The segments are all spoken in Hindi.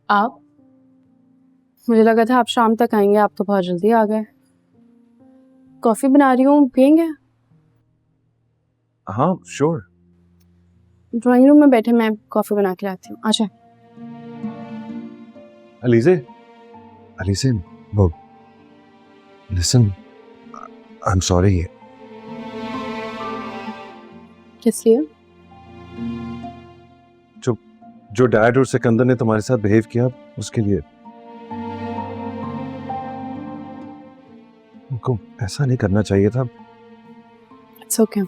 आप? मुझे लगा था आप शाम तक आएंगे, आप तो बहुत जल्दी आ गए। कॉफी बना रही हूँ, पियेंगे? हाँ श्योर। ड्राइंग रूम में बैठे, मैं कॉफी बना के लाती हूँ। अच्छा। अलीज़े, अलीज़े, वो लिसन, आई एम सॉरी। किस लिए? जो डैड और सिकंदर ने तुम्हारे साथ बिहेव किया उसके लिए। उनको ऐसा नहीं करना चाहिए था। It's okay.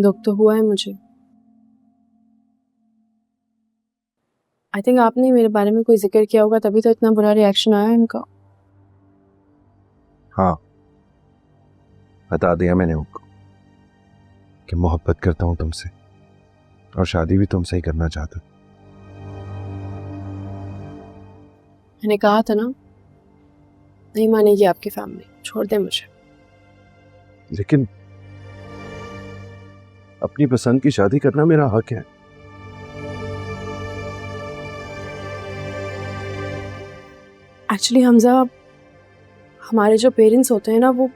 दुख तो हुआ है मुझे। आई थिंक आपने मेरे बारे में कोई जिक्र किया होगा, तभी तो इतना बुरा रिएक्शन आया इनका। हाँ, बता दिया मैंने उनको कि मोहब्बत करता हूं तुमसे और शादी भी तुमसे ही करना चाहता। मैंने कहा था ना, नहीं मानेगी आपकी फैमिली, छोड़ दे मुझे। लेकिन अपनी पसंद की शादी करना मेरा हक है। एक्चुअली हमजा, हमारे जो पेरेंट्स होते हैं ना, वो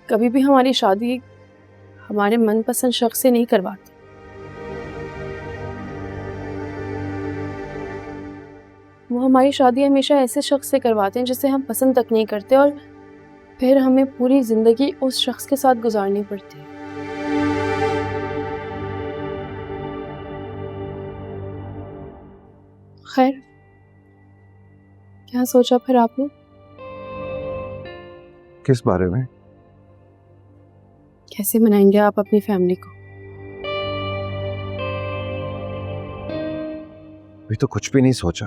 कभी भी हमारी शादी हमारे मनपसंद शख्स से नहीं करवाते। वो हमारी शादी हमेशा ऐसे शख्स से करवाते हैं जिसे हम पसंद तक नहीं करते, और फिर हमें पूरी जिंदगी उस शख्स के साथ गुजारनी पड़ती है। खैर, क्या सोचा फिर आपने? किस बारे में? कैसे मनाएंगे आप अपनी फैमिली को? अभी तो कुछ भी नहीं सोचा।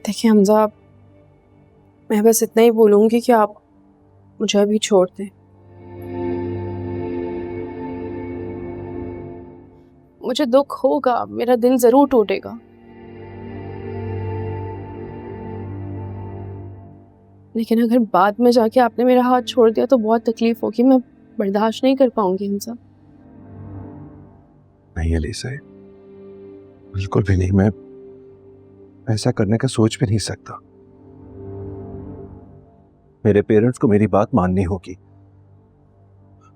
देखिए हमजा, मैं बस इतना ही बोलूंगी कि आप मुझे अभी छोड़ दें। मुझे दुख होगा, मेरा दिल जरूर टूटेगा, लेकिन अगर बाद में जाके आपने मेरा हाथ छोड़ दिया तो बहुत तकलीफ होगी, मैं बर्दाश्त नहीं कर पाऊंगी हमजा। नहीं अलीज़ा, बिल्कुल भी नहीं। मैं ऐसा करने का सोच भी नहीं सकता। मेरे पेरेंट्स को मेरी बात माननी होगी,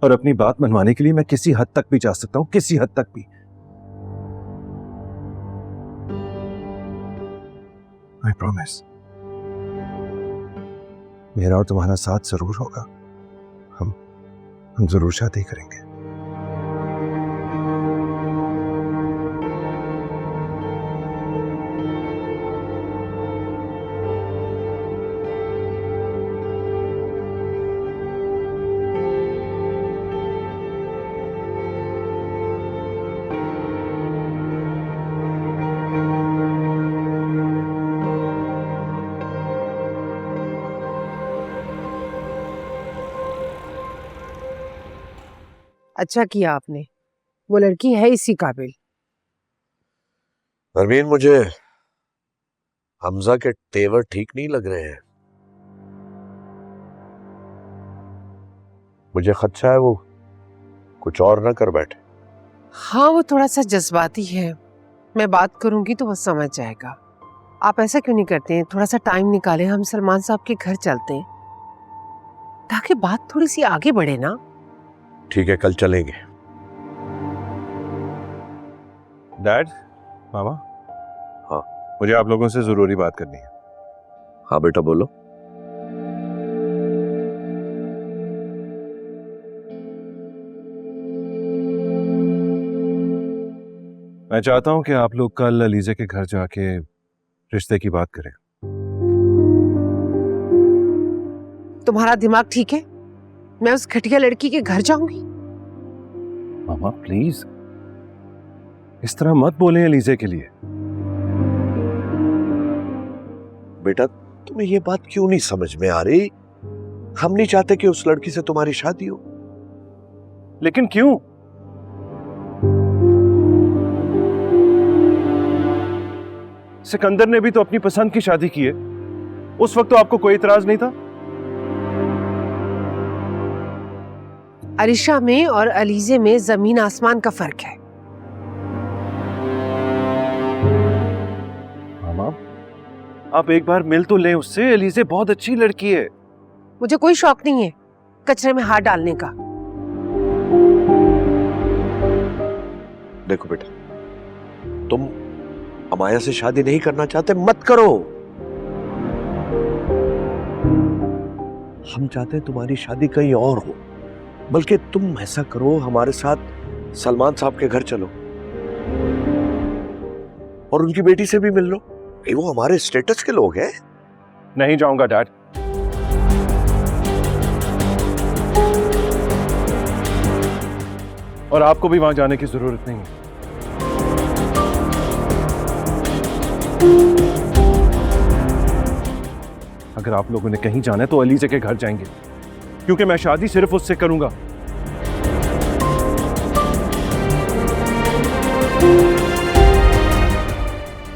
और अपनी बात मनवाने के लिए मैं किसी हद तक भी जा सकता हूं, किसी हद तक भी। आई प्रॉमिस, मेरा और तुम्हारा साथ जरूर होगा। हम जरूर शादी करेंगे। अच्छा किया आपने, वो लड़की है इसी काबिल। परवीन, मुझे हमजा के तेवर ठीक नहीं लग रहे हैं। मुझे खदशा है वो कुछ और ना कर बैठे। हाँ, वो थोड़ा सा जज्बाती है, मैं बात करूंगी तो वो समझ जाएगा। आप ऐसा क्यों नहीं करते हैं, थोड़ा सा टाइम निकालें, हम सलमान साहब के घर चलते हैं ताकि बात थोड़ी सी आगे बढ़े ना। ठीक है, कल चलेंगे। डैड, मामा, हाँ। मुझे आप लोगों से जरूरी बात करनी है। हाँ बेटा, बोलो। मैं चाहता हूं कि आप लोग कल अलीज़े के घर जाके रिश्ते की बात करें। तुम्हारा दिमाग ठीक है? मैं उस घटिया लड़की के घर जाऊंगी? मामा प्लीज, इस तरह मत बोलें अलीज़े के लिए। बेटा, तुम्हें ये बात क्यों नहीं समझ में आ रही? हम नहीं चाहते कि उस लड़की से तुम्हारी शादी हो। लेकिन क्यों? सिकंदर ने भी तो अपनी पसंद की शादी की है, उस वक्त तो आपको कोई इतराज नहीं था। अरिशा में और अलीजे में जमीन आसमान का फर्क है। मामा, आप एक बार मिल तो लें उससे। एलिजे बहुत अच्छी लड़की है। मुझे कोई शौक नहीं है कचरे में हाथ डालने का। देखो बेटा, तुम अमाया से शादी नहीं करना चाहते, मत करो। हम चाहते हैं तुम्हारी शादी कहीं और हो। बल्कि तुम ऐसा करो, हमारे साथ सलमान साहब के घर चलो और उनकी बेटी से भी मिल लो। वो हमारे स्टेटस के लोग हैं। नहीं जाऊंगा डैड। और आपको भी वहां जाने की जरूरत नहीं है। अगर आप लोगों ने कहीं जाना है तो अलीजे के घर जाएंगे, क्योंकि मैं शादी सिर्फ उससे करूंगा।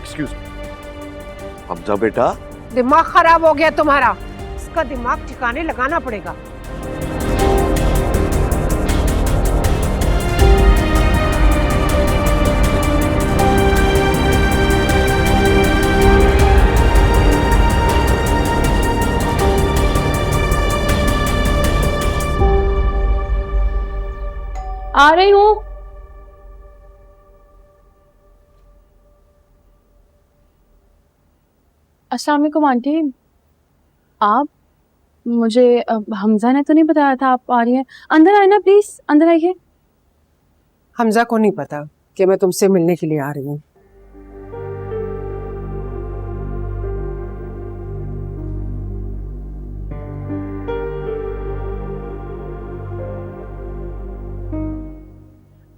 Excuse me. हमजा बेटा, दिमाग खराब हो गया तुम्हारा। इसका दिमाग ठिकाने लगाना पड़ेगा। आ रही हूँ। अस्सलाम वालेकुम आंटी। आप मुझे हमजा ने तो नहीं बताया था आप आ रही हैं। अंदर आए ना प्लीज, अंदर आइए। हमजा को नहीं पता कि मैं तुमसे मिलने के लिए आ रही हूँ।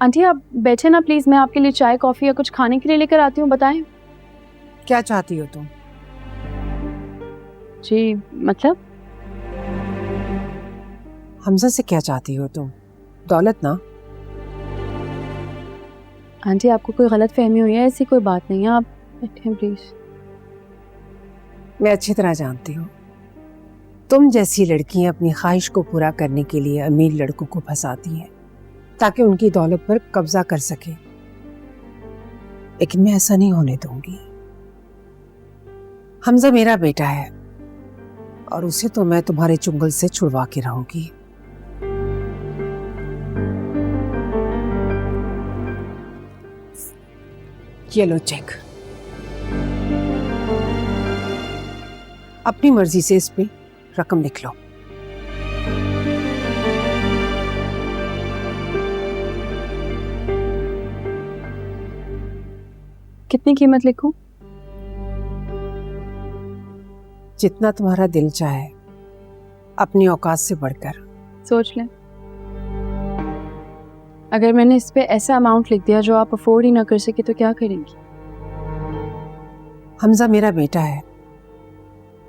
आंटी आप बैठे ना प्लीज, मैं आपके लिए चाय कॉफी या कुछ खाने के लिए लेकर आती हूँ। बताएं। क्या चाहती हो तुम? जी मतलब हमजा से क्या चाहती हो तुम? दौलत ना? आंटी आपको कोई गलत फहमी हुई है? ऐसी कोई बात नहीं है, आप बैठें प्लीज। मैं अच्छी तरह जानती हूँ तुम जैसी लड़कियां अपनी ख्वाहिश को पूरा करने के लिए अमीर लड़कों को फंसाती हैं ताकि उनकी दौलत पर कब्जा कर सके, लेकिन मैं ऐसा नहीं होने दूंगी। हमजा मेरा बेटा है और उसे तो मैं तुम्हारे चुंगल से छुड़वा के रहूंगी। ये लो चेक। अपनी मर्जी से इस पे रकम लिख लो। कितनी कीमत लिखूं? जितना तुम्हारा दिल चाहे, अपनी औकात से बढ़कर। सोच लें। अगर मैंने इस पे ऐसा अमाउंट लिख दिया जो आप अफोर्ड ही ना कर सके तो क्या करेंगी? हमजा मेरा बेटा है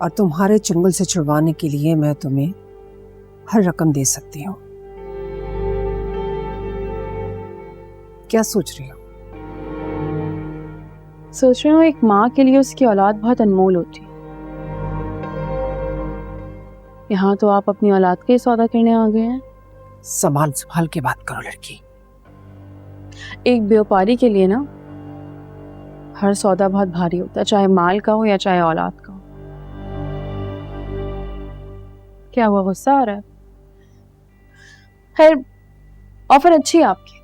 और तुम्हारे चंगुल से छुड़वाने के लिए मैं तुम्हें हर रकम दे सकती हूँ। क्या सोच रही हो? सोच रही हूँ एक माँ के लिए उसकी औलाद बहुत अनमोल होती है। यहाँ तो आप अपनी औलाद का ही सौदा करने आ गए हैं। संभाल संभाल के बात करो लड़की। एक व्यापारी के लिए ना हर सौदा बहुत भारी होता है, चाहे माल का हो या चाहे औलाद का हो। क्या हुआ, गुस्सा आ रहा है? खैर ऑफर अच्छी है आपकी,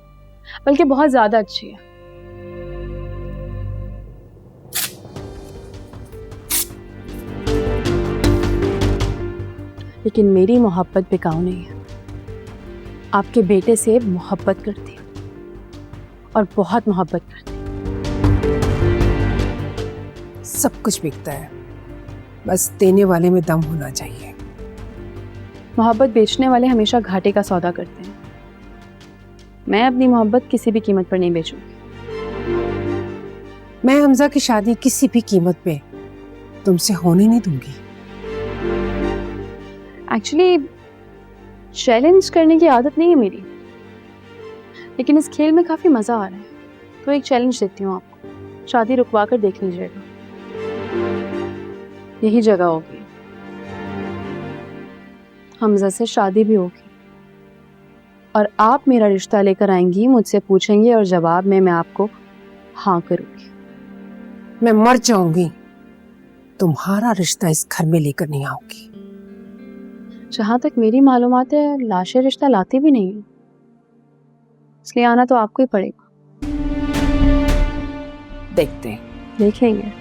बल्कि बहुत ज्यादा अच्छी है। लेकिन मेरी मोहब्बत बिकाऊ नहीं है। आपके बेटे से मोहब्बत करती हूँ और बहुत मोहब्बत करती हूँ। सब कुछ बिकता है, बस देने वाले में दम होना चाहिए। मोहब्बत बेचने वाले हमेशा घाटे का सौदा करते हैं। मैं अपनी मोहब्बत किसी भी कीमत पर नहीं बेचूंगी। मैं हमजा की शादी किसी भी कीमत पे तुमसे होने नहीं दूंगी। एक्चुअली चैलेंज करने की आदत नहीं है मेरी, लेकिन इस खेल में काफी मजा आ रहा है, तो एक चैलेंज देती हूँ आपको। शादी रुकवा कर देख लीजिएगा, यही जगह होगी। हमजा से शादी भी होगी और आप मेरा रिश्ता लेकर आएंगी, मुझसे पूछेंगे और जवाब में मैं आपको हाँ करूंगी। मैं मर जाऊंगी, तुम्हारा रिश्ता इस घर में लेकर नहीं आऊंगी। जहां तक मेरी मालूमात है लाशें रिश्ता लाती भी नहीं है, इसलिए आना तो आपको ही पड़ेगा। देखते हैं। देखेंगे।